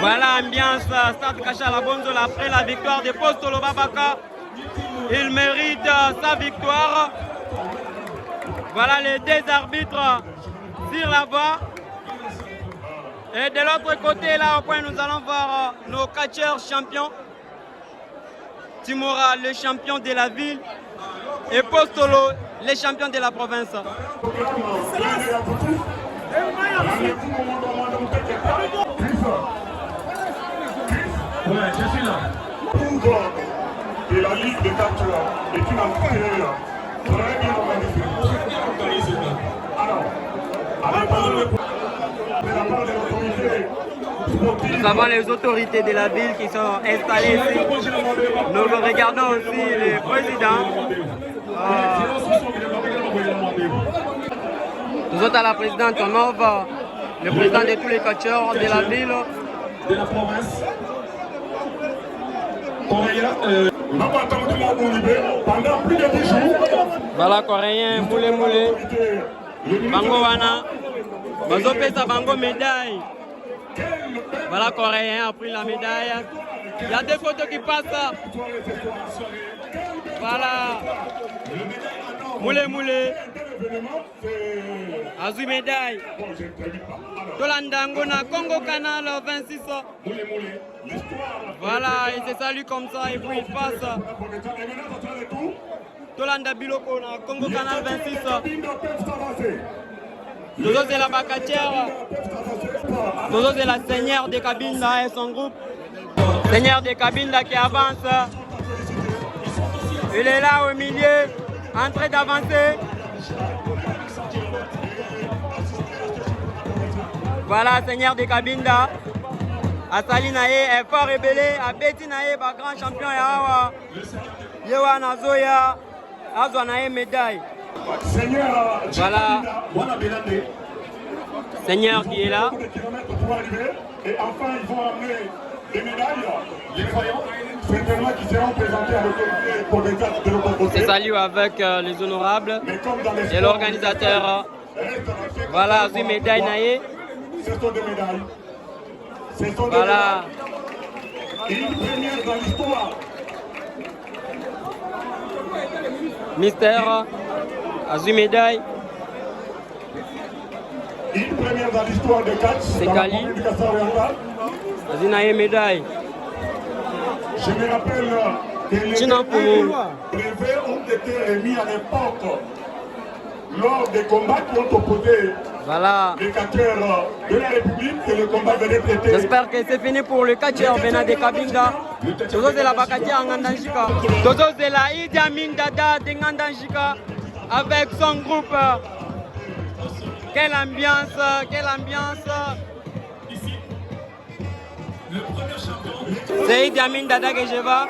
Voilà ambiance Stade Kachala Bonzola après la victoire de Postolo Babaka. Il mérite sa victoire. Voilà les deux arbitres sur la voie. Et de l'autre côté, là au point, nous allons voir nos catcheurs champions. Timora, le champion de la ville. Et Postolo, les champions de la province. Ouais, je suis là. Et la Ligue des catcheurs est une activité très bien organisée. Alors, à la part de l'autorité sportive, nous avons les autorités de la ville qui sont installées ici. Nous regardons aussi les présidents. Nous autres à la présidente Nova, le président de tous les catcheurs de la ville. De la province. Pendant plus de 10 jours. Voilà, Coréen, Moulé Moulé. Bango Wana. Bazo Pesa Bango médaille. Voilà, Coréen a pris la médaille. Il y a des photos qui passent. Voilà. Moulé Moulé. Azu médaille. Tolandango na Congo Canal 26. Voilà, il se salue comme ça et puis il passe. Tolanda Biloko na Congo Canal 26. Dozo c'est la Bakatière. Dozo c'est la Seigneur de Kabinda et son groupe. Seigneur de Kabinda qui avance. Il est là au milieu, en train d'avancer. Voilà, Seigneur de Kabinda. Asali Naye est fort rébellé. Abeti Naye, grand champion. Yewa Nazoya. Azwa Naye médaille. Voilà. Seigneur qui est là. Et enfin, ils vont amener des médailles. Les croyants, certainement qui seront présentés à l'autorité provinciale de l'autre côté. C'est salut avec les honorables et l'organisateur. Voilà, Azui médaille Naye. Ce sont des médailles. Ce sont des voilà. Médailles. Une première dans l'histoire. Mystère, Azui médaille. Une première dans l'histoire de catch. C'est Kali. Azui Naye médaille. Je me rappelle que les brevets ont été remis à l'époque lors des combats qui ont opposé voilà. Les catcheurs de la République et le combat venait traiter. J'espère que c'est fini pour le catcheur venant de Kabinda. Tozo c'est la Bakatia en Ngandanjika. Tozo c'est la Idi Amin Dada de Ngandanjika avec son groupe. Quelle ambiance, quelle ambiance. Ici, le premier champion. C'est Idi Amin Dada que je vois.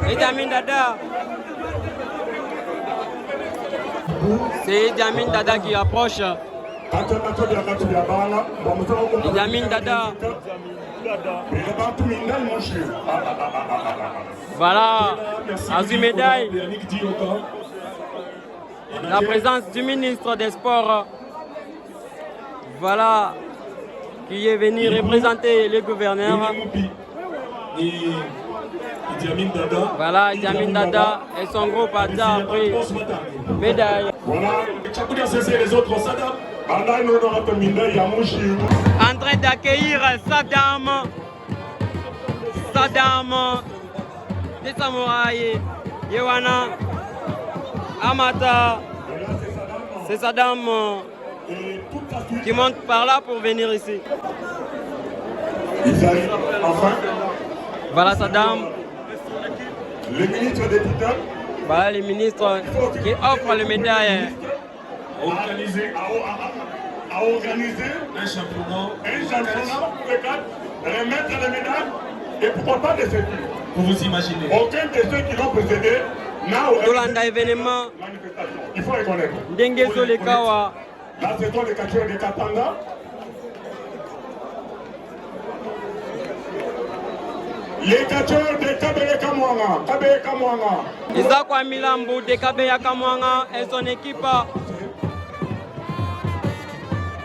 Idi Amin Dada. C'est Idi Amin Dada qui approche. Idi Amin Dada. Voilà, Azui médaille. La présence du ministre des Sports. Voilà, qui est venu représenter le gouverneur. Voilà, Idi Amin Dada et son groupe a déjà pris médaille. En train d'accueillir Saddam des samouraïs, Yewana, Amata. C'est Saddam qui monte par là pour venir ici. Voilà Saddam. Le ministre des Tutelles. Voilà les ministres qui offrent les médailles. À organiser un championnat pour les quatre, remettre les médailles et pourquoi pas des circuits. Vous vous imaginez. Aucun de ceux qui l'ont précédé n'a Tolanda événement. Il faut reconnaître. Dengue Solekawa. Là, c'est toi les catcheurs de Katanga. Les catcheurs de Kabeye Kamwanga. Isakwa Milambo de Kabeye Kamwanga et son équipe.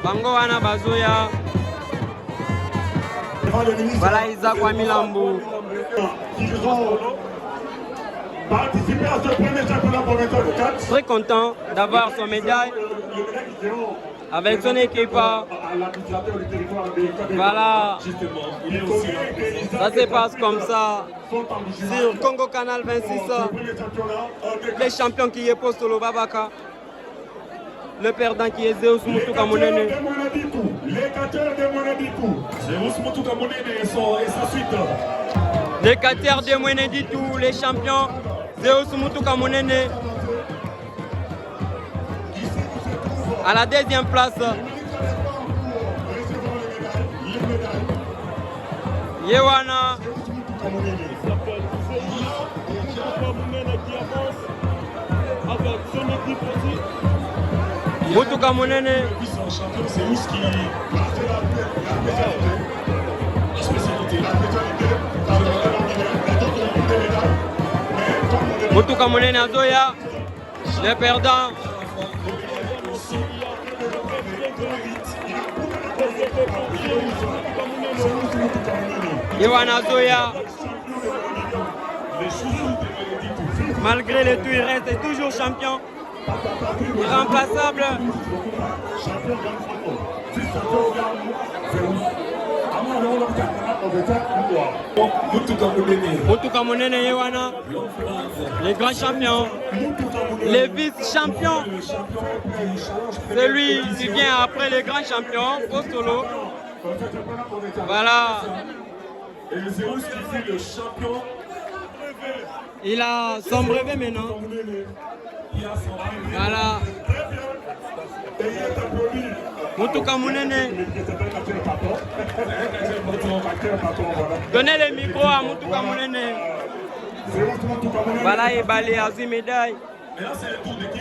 Bango wana bazoya. Voilà Isaac Wamilambo. Ils ont participé à ce premier championnat provincial de catch. Très content d'avoir son médaille avec son équipe. Voilà, ça se passe comme ça sur Congo Canal 26. Les champions qui est Postolo Babaka, le perdant qui est Zeus Mutuka Monene. Les catcheurs de Moneditou, Zeus Mutuka Monene et sa suite. Les catcheurs de Moneditou, les champions Zeus Mutuka Monene. À la deuxième place, Yewana. Mutuka Monene. C'est où ce qui la spécialité. Mutuka Monene Azoya, le perdant. Yewana Azoya. Malgré le tout, il reste toujours champion. Irremplaçable. Mutuka Monene Yewana, les grands champions, les vice-champions. Celui qui vient après les grands champions, Postolo. Voilà. Et Zeus qui fait le champion. Il a son brevet maintenant. Voilà. Mutuka Monene. Donnez le micro à Mutuka Monene. Voilà, il balaye à une médaille. Et là, c'est le tour de qui?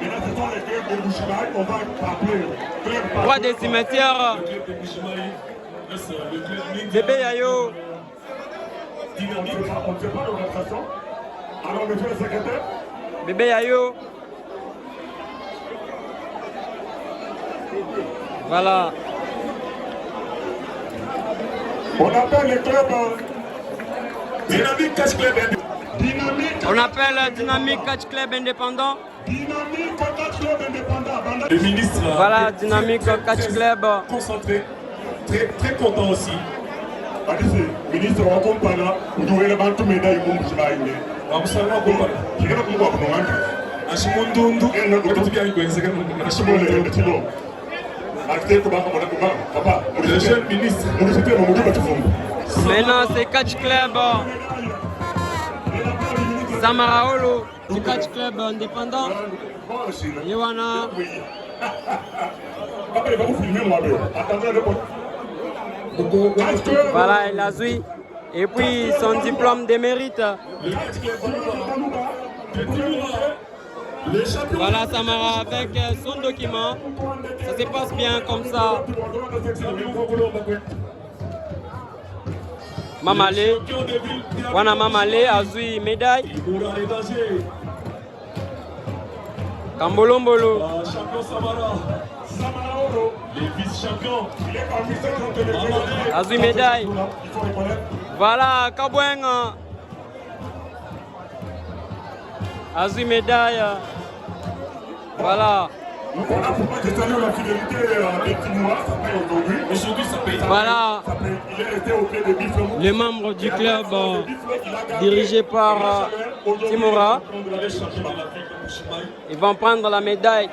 Et là, ce sont les clubs de Bouchimaï. On va appeler. Roi des cimetières. Bébé Yayo. On ne sait pas l'orientation. Alors, monsieur le secrétaire. Bébé Yayo. Voilà. On appelle les clubs Dynamique Catch Club Indépendant. On appelle Dynamique Catch Club Indépendant. Dynamique Catch Club Indépendant. Le ministre. Voilà, Dynamique Catch Club. Concentré. Très content aussi. Ministre wa kompana uduwele bantu médaille mu mujimanye amusanga ko kigera kumwa ko ngandi ashimundundu ukutubya igwenzeka ashimundundu tilo akite ko bako bona kuma papa le jeune ministre mu cité mu muduba tufumbu. Maintenant c'est Catch Club Samaraolo du Catch Club indépendant. Yewana. Après va vous filmer moi attendez le pot. Voilà, il a joué. Et puis son diplôme de mérite. Voilà Samara avec son document. Ça se passe bien comme ça. Mamale. Wana Mamale a joué médaille. Kambolombolo. Les vice-champions. Azui médaille. Voilà, Kaboueng. Azui médaille. Voilà. On a pour la fidélité des Timois, ça paye aujourd'hui. Aujourd'hui, ça paye. Voilà. Il est resté au pied de Biflon. Les membres du club dirigé par Timora. Ils vont prendre la médaille.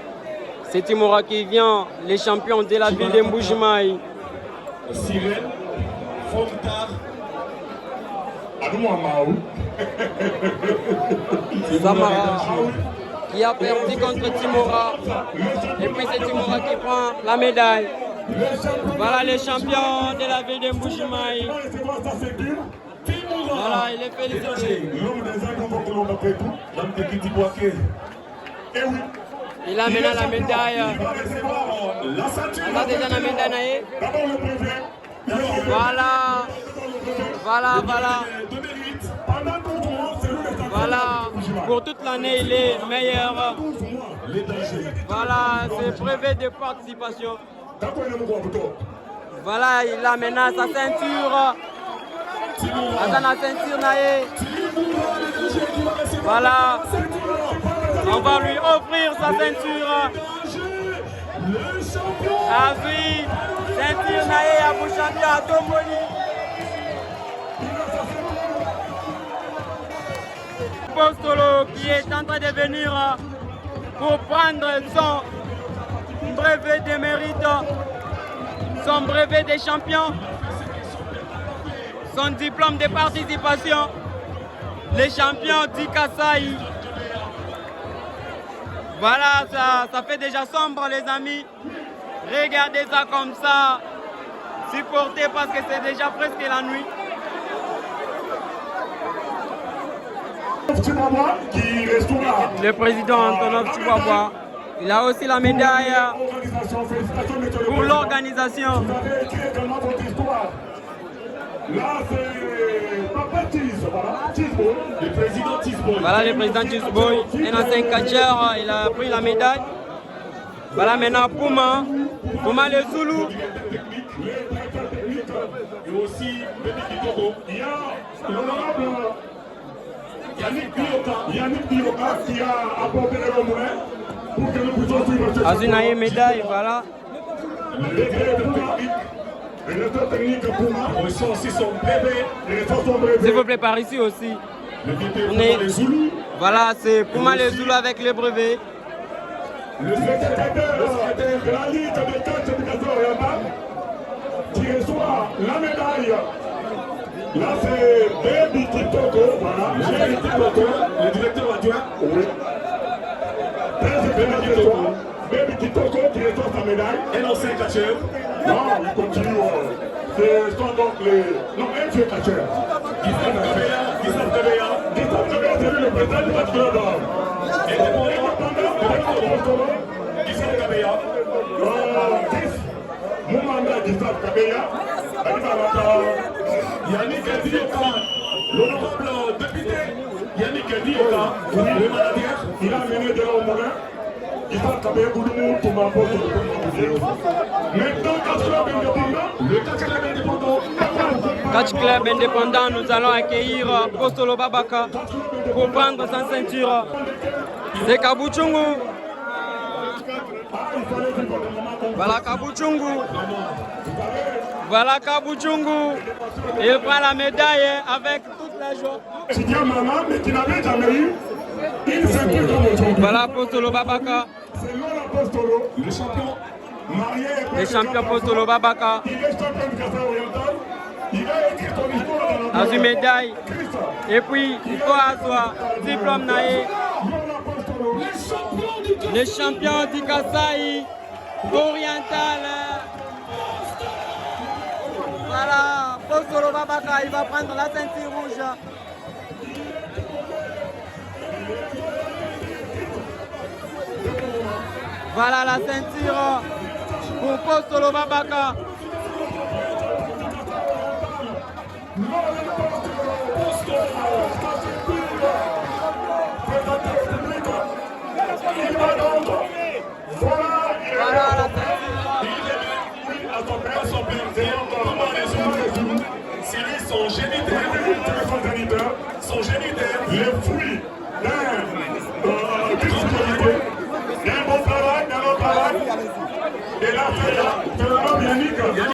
C'est Timora qui vient, les champions de la ville de Mbujimaï. Sirène, Fontar, Samara qui a perdu contre Timora. Et puis c'est Timora qui prend la médaille. Voilà les champions de la ville de Mbujimaï. Voilà, il est félicité. Il a maintenant la médaille. On a déjà la médaille. Voilà. Voilà. Pour toute l'année, il est meilleur. Voilà, c'est brevet de participation. Voilà, il a maintenant sa ceinture. La ceinture naïe. Voilà. On va lui offrir sa ceinture. Ah oui, ceinture naïe à Bouchandia à Tomoli. Postolo qui est en train de venir pour prendre son brevet de mérite, son brevet de champion, son diplôme de participation, les champions du Kasaï. Voilà, ça fait déjà sombre les amis. Regardez ça comme ça, supportez parce que c'est déjà presque la nuit. Le président Antonov Tchouabwa, il a aussi la médaille pour l'organisation. Voilà le président Tisboy, un ancien catcheur, il a pris la médaille. Voilà maintenant Pouma le Zoulou. Et aussi il y a l'honorable Yannick Bioka qui a apporté le moulin pour que nous puissions suivre. Azunaï médaille, voilà. Le directeur technique Pouma reçoit aussi son brevet. S'il vous plaît, par ici aussi. Voilà, c'est Pouma les Zoulou avec le brevet. Le secrétaire de la Ligue de catch éducation orientale qui reçoit la médaille. Là, c'est Baby Kitoko, voilà. Baby Kitoko, le directeur adjoint. Oui. Baby Kitoko qui reçoit sa médaille. Un ancien catcheur. Non, il continue. Ce sont donc les. Non, un vieux catcheur. Gustave Kabeya, c'est lui le président du match club. Gustave Kabeya. Moumanda Gustave Kabeya. Yannick Dioka, l'honorable député Yannick Dioka, le manager, il a mené de là au Moulin. Gustave Kabeya Gouloumou, tout ma pote. Maintenant, 4 clubs indépendants. Le 4 clubs indépendants. 4 clubs indépendants, nous allons accueillir Postolo Babaka pour prendre sa ceinture. C'est Kabuchungu. Voilà Kabuchungu. Voilà Kabuchungu. Il prend la médaille avec toute la joie. Étudiant maman, mais qui n'avait jamais eu une ceinture comme aujourd'hui. Voilà Postolo Babaka. C'est Lola Postolo, le champion marié. Le champion Postolo Babaka. Il est champion du Kasaï oriental. Il a écrit son histoire dans la a une médaille. Et puis, il faut avoir diplôme naïe. Le champion du Kasaï oriental. Voilà, Postolo Babaka, il va prendre la ceinture rouge. Voilà la ceinture pour Postolo Babaka. Voilà la son géniteur, les fruits d'un bon travail, d'un bon travail, et là, c'est là,